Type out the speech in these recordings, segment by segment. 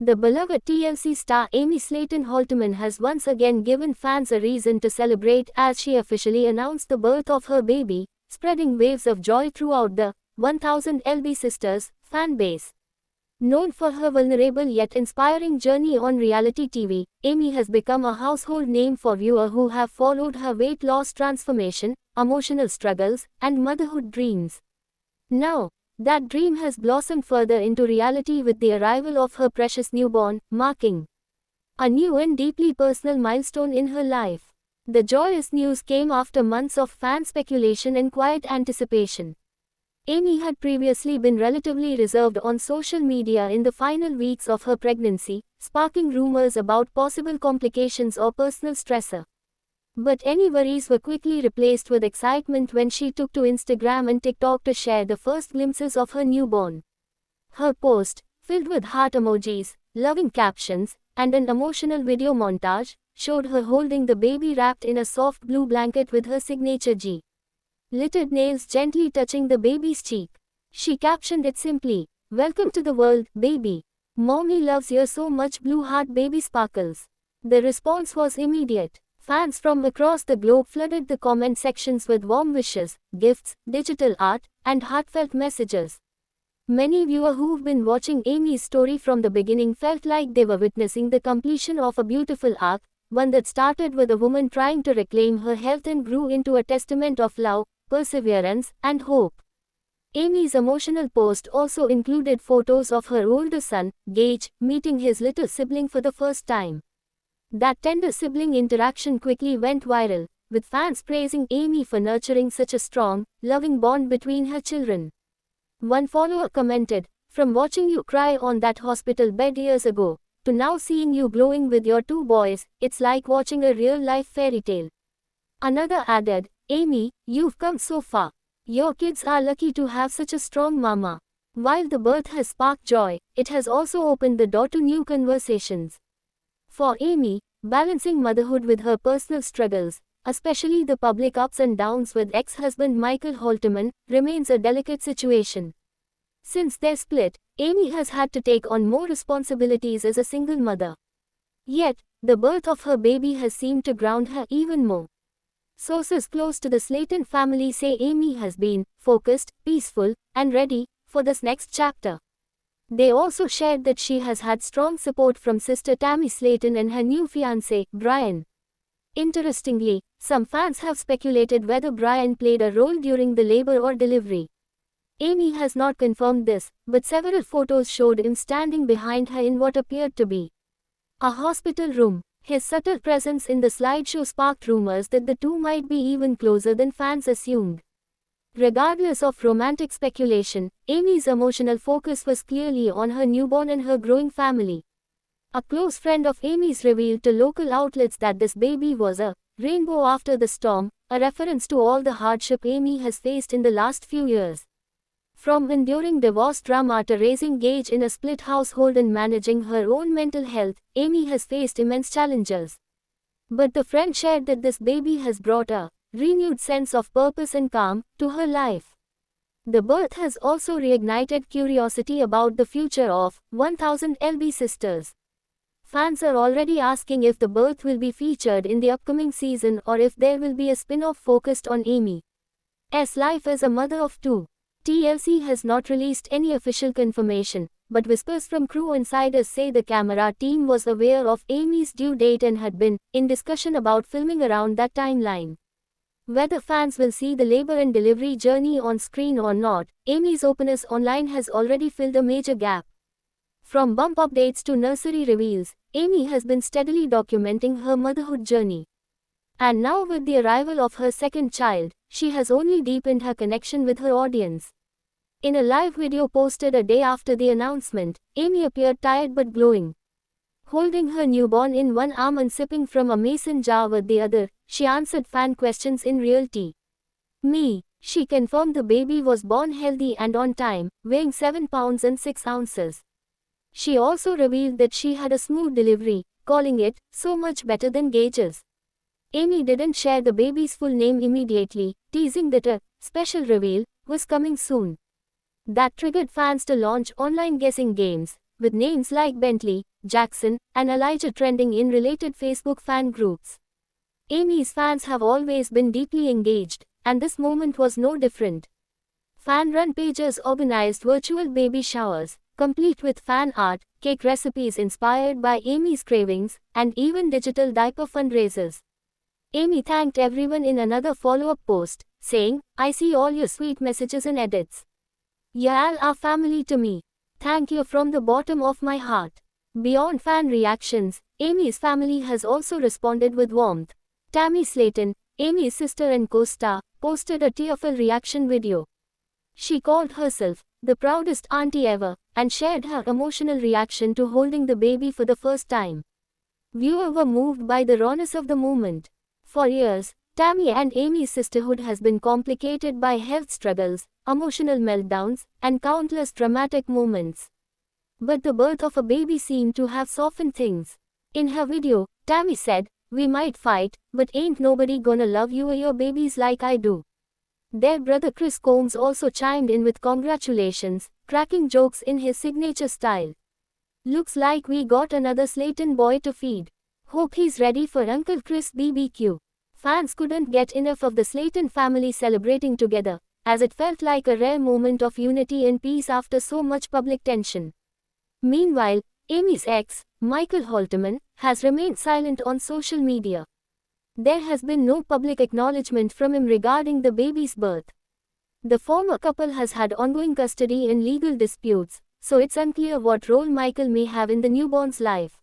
The beloved TLC star Amy Slayton-Halterman has once again given fans a reason to celebrate as she officially announced the birth of her baby, spreading waves of joy throughout the 1000 LB Sisters fan base. Known for her vulnerable yet inspiring journey on reality TV, Amy has become a household name for viewers who have followed her weight loss transformation, emotional struggles, and motherhood dreams. Now, that dream has blossomed further into reality with the arrival of her precious newborn, marking a new and deeply personal milestone in her life. The joyous news came after months of fan speculation and quiet anticipation. Amy had previously been relatively reserved on social media in the final weeks of her pregnancy, sparking rumors about possible complications or personal stressor. But any worries were quickly replaced with excitement when she took to Instagram and TikTok to share the first glimpses of her newborn. Her post, filled with heart emojis, loving captions, and an emotional video montage, showed her holding the baby wrapped in a soft blue blanket with her signature G-littered nails gently touching the baby's cheek. She captioned it simply, "Welcome to the world, baby. Mommy loves you so much, blue heart baby sparkles." The response was immediate. Fans from across the globe flooded the comment sections with warm wishes, gifts, digital art, and heartfelt messages. Many viewers who've been watching Amy's story from the beginning felt like they were witnessing the completion of a beautiful arc, one that started with a woman trying to reclaim her health and grew into a testament of love, perseverance, and hope. Amy's emotional post also included photos of her older son, Gage, meeting his little sibling for the first time. That tender sibling interaction quickly went viral, with fans praising Amy for nurturing such a strong, loving bond between her children. One follower commented, "From watching you cry on that hospital bed years ago, to now seeing you glowing with your two boys, it's like watching a real-life fairy tale." Another added, "Amy, you've come so far. Your kids are lucky to have such a strong mama." While the birth has sparked joy, it has also opened the door to new conversations. For Amy, balancing motherhood with her personal struggles, especially the public ups and downs with ex-husband Michael Halterman, remains a delicate situation. Since their split, Amy has had to take on more responsibilities as a single mother. Yet, the birth of her baby has seemed to ground her even more. Sources close to the Slayton family say Amy has been focused, peaceful, and ready for this next chapter. They also shared that she has had strong support from sister Tammy Slayton and her new fiancé, Brian. Interestingly, some fans have speculated whether Brian played a role during the labor or delivery. Amy has not confirmed this, but several photos showed him standing behind her in what appeared to be a hospital room. His subtle presence in the slideshow sparked rumors that the two might be even closer than fans assumed. Regardless of romantic speculation, Amy's emotional focus was clearly on her newborn and her growing family. A close friend of Amy's revealed to local outlets that this baby was a rainbow after the storm, a reference to all the hardship Amy has faced in the last few years. From enduring divorce drama to raising Gage in a split household and managing her own mental health, Amy has faced immense challenges. But the friend shared that this baby has brought a renewed sense of purpose and calm to her life. The birth has also reignited curiosity about the future of 1000 LB Sisters. Fans are already asking if the birth will be featured in the upcoming season or if there will be a spin-off focused on Amy's life as a mother of two. TLC has not released any official confirmation, but whispers from crew insiders say the camera team was aware of Amy's due date and had been in discussion about filming around that timeline. Whether fans will see the labor and delivery journey on screen or not, Amy's openness online has already filled a major gap. From bump updates to nursery reveals, Amy has been steadily documenting her motherhood journey. And now with the arrival of her second child, she has only deepened her connection with her audience. In a live video posted a day after the announcement, Amy appeared tired but glowing. Holding her newborn in one arm and sipping from a mason jar with the other, she answered fan questions in real time. She confirmed the baby was born healthy and on time, weighing 7 pounds and 6 ounces. She also revealed that she had a smooth delivery, calling it so much better than Gage's. Amy didn't share the baby's full name immediately, teasing that a special reveal was coming soon. That triggered fans to launch online guessing games, with names like Bentley, Jackson, and Elijah trending in related Facebook fan groups. Amy's fans have always been deeply engaged, and this moment was no different. Fan-run pages organized virtual baby showers, complete with fan art, cake recipes inspired by Amy's cravings, and even digital diaper fundraisers. Amy thanked everyone in another follow-up post, saying, "I see all your sweet messages and edits. Y'all are family to me. Thank you from the bottom of my heart." Beyond fan reactions, Amy's family has also responded with warmth. Tammy Slaton, Amy's sister and co-star, posted a tearful reaction video. She called herself the proudest auntie ever and shared her emotional reaction to holding the baby for the first time. Viewers were moved by the rawness of the moment. For years, Tammy and Amy's sisterhood has been complicated by health struggles, emotional meltdowns, and countless dramatic moments. But the birth of a baby seemed to have softened things. In her video, Tammy said, "We might fight, but ain't nobody gonna love you or your babies like I do." Their brother Chris Combs also chimed in with congratulations, cracking jokes in his signature style. "Looks like we got another Slaton boy to feed. Hope he's ready for Uncle Chris BBQ." Fans couldn't get enough of the Slaton family celebrating together, as it felt like a rare moment of unity and peace after so much public tension. Meanwhile, Amy's ex, Michael Halterman, has remained silent on social media. There has been no public acknowledgement from him regarding the baby's birth. The former couple has had ongoing custody and legal disputes, so it's unclear what role Michael may have in the newborn's life.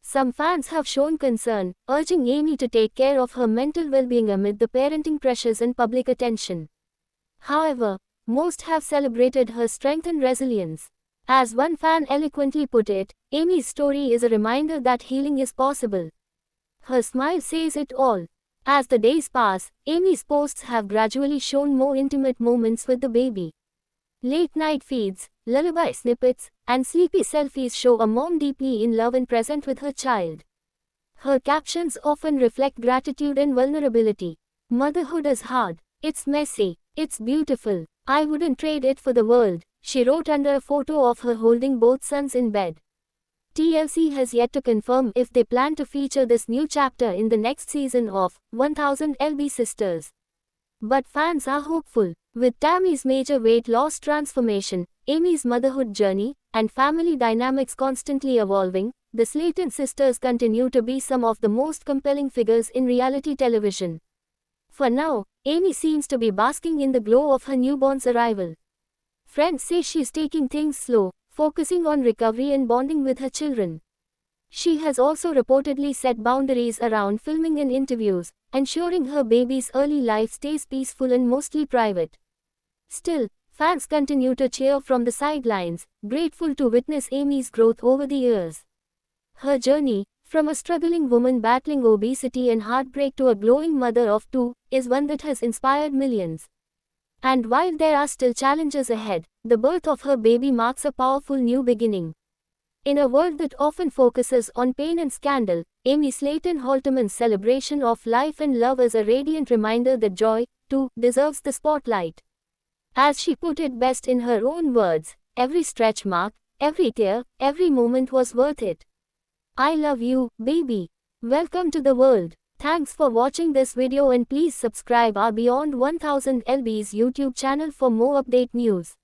Some fans have shown concern, urging Amy to take care of her mental well-being amid the parenting pressures and public attention. However, most have celebrated her strength and resilience. As one fan eloquently put it, Amy's story is a reminder that healing is possible. Her smile says it all. As the days pass, Amy's posts have gradually shown more intimate moments with the baby. Late-night feeds, lullaby snippets, and sleepy selfies show a mom deeply in love and present with her child. Her captions often reflect gratitude and vulnerability. "Motherhood is hard. It's messy. It's beautiful. I wouldn't trade it for the world," she wrote under a photo of her holding both sons in bed. TLC has yet to confirm if they plan to feature this new chapter in the next season of 1000 LB Sisters. But fans are hopeful. With Tammy's major weight loss transformation, Amy's motherhood journey, and family dynamics constantly evolving, the Slaton sisters continue to be some of the most compelling figures in reality television. For now, Amy seems to be basking in the glow of her newborn's arrival. Friends say she's taking things slow, focusing on recovery and bonding with her children. She has also reportedly set boundaries around filming and interviews, ensuring her baby's early life stays peaceful and mostly private. Still, fans continue to cheer from the sidelines, grateful to witness Amy's growth over the years. Her journey, from a struggling woman battling obesity and heartbreak to a glowing mother of two, is one that has inspired millions. And while there are still challenges ahead, the birth of her baby marks a powerful new beginning. In a world that often focuses on pain and scandal, Amy Slaton Halterman's celebration of life and love is a radiant reminder that joy, too, deserves the spotlight. As she put it best in her own words, "Every stretch mark, every tear, every moment was worth it. I love you, baby. Welcome to the world." Thanks for watching this video and please subscribe our Beyond 1000 LB's YouTube channel for more update news.